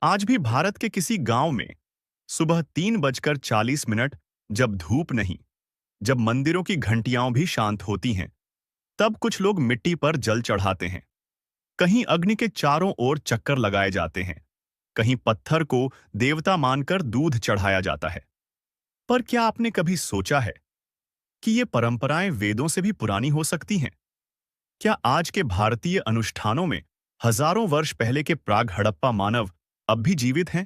आज भी भारत के किसी गांव में सुबह 3:40 जब धूप नहीं, जब मंदिरों की घंटियां भी शांत होती हैं, तब कुछ लोग मिट्टी पर जल चढ़ाते हैं। कहीं अग्नि के चारों ओर चक्कर लगाए जाते हैं, कहीं पत्थर को देवता मानकर दूध चढ़ाया जाता है। पर क्या आपने कभी सोचा है कि ये परंपराएं वेदों से भी पुरानी हो सकती हैं? क्या आज के भारतीय अनुष्ठानों में हजारों वर्ष पहले के प्राग हड़प्पा मानव अब भी जीवित हैं?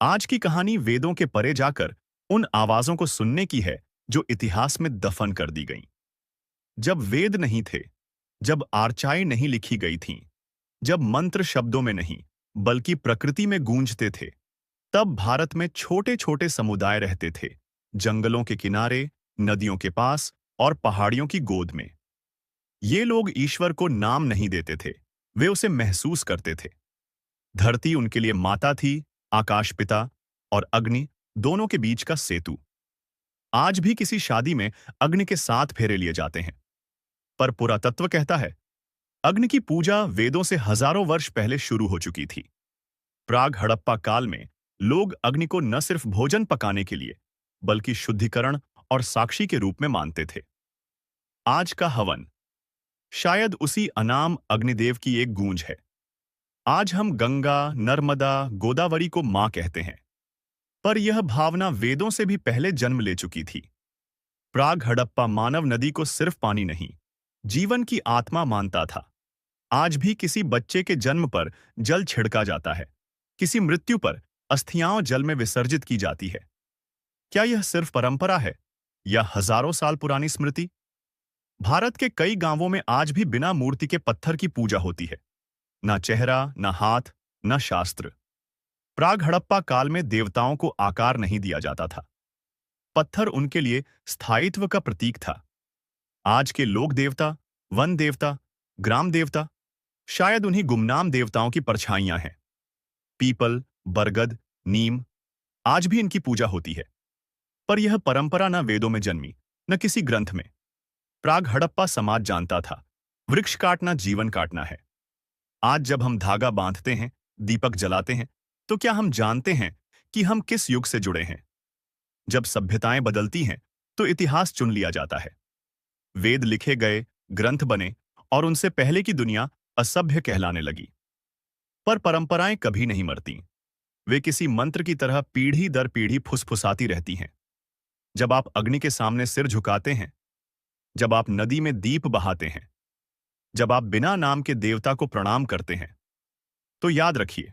आज की कहानी वेदों के परे जाकर उन आवाजों को सुनने की है जो इतिहास में दफन कर दी गईं। जब वेद नहीं थे, जब आर्चाएं नहीं लिखी गई थीं, जब मंत्र शब्दों में नहीं बल्कि प्रकृति में गूंजते थे, तब भारत में छोटे छोटे समुदाय रहते थे, जंगलों के किनारे, नदियों के पास और पहाड़ियों की गोद में। ये लोग ईश्वर को नाम नहीं देते थे, वे उसे महसूस करते थे। धरती उनके लिए माता थी, आकाश पिता और अग्नि दोनों के बीच का सेतु। आज भी किसी शादी में अग्नि के 7 फेरे लिए जाते हैं, पर पुरातत्व कहता है अग्नि की पूजा वेदों से हजारों वर्ष पहले शुरू हो चुकी थी। प्राग हड़प्पा काल में लोग अग्नि को न सिर्फ भोजन पकाने के लिए बल्कि शुद्धिकरण और साक्षी के रूप में मानते थे। आज का हवन शायद उसी अनाम अग्निदेव की एक गूंज है। आज हम गंगा, नर्मदा, गोदावरी को मां कहते हैं, पर यह भावना वेदों से भी पहले जन्म ले चुकी थी। प्राग हड़प्पा मानव नदी को सिर्फ पानी नहीं, जीवन की आत्मा मानता था। आज भी किसी बच्चे के जन्म पर जल छिड़का जाता है, किसी मृत्यु पर अस्थियां जल में विसर्जित की जाती है। क्या यह सिर्फ परंपरा है या हजारों साल पुरानी स्मृति? भारत के कई गांवों में आज भी बिना मूर्ति के पत्थर की पूजा होती है। ना चेहरा, ना हाथ, ना शास्त्र। प्राग हड़प्पा काल में देवताओं को आकार नहीं दिया जाता था। पत्थर उनके लिए स्थायित्व का प्रतीक था। आज के लोक देवता, वन देवता, ग्राम देवता शायद उन्हीं गुमनाम देवताओं की परछाइयां हैं। पीपल, बरगद, नीम, आज भी इनकी पूजा होती है। पर यह परंपरा न वेदों में जन्मी, न किसी ग्रंथ में। प्राग हड़प्पा समाज जानता था, वृक्ष काटना जीवन काटना है। आज जब हम धागा बांधते हैं, दीपक जलाते हैं, तो क्या हम जानते हैं कि हम किस युग से जुड़े हैं? जब सभ्यताएं बदलती हैं, तो इतिहास चुन लिया जाता है। वेद लिखे गए, ग्रंथ बने और उनसे पहले की दुनिया असभ्य कहलाने लगी। पर परंपराएं कभी नहीं मरती। वे किसी मंत्र की तरह पीढ़ी दर पीढ़ी फुसफुसाती रहती हैं। जब आप अग्नि के सामने सिर झुकाते हैं, जब आप नदी में दीप बहाते हैं, जब आप बिना नाम के देवता को प्रणाम करते हैं, तो याद रखिए,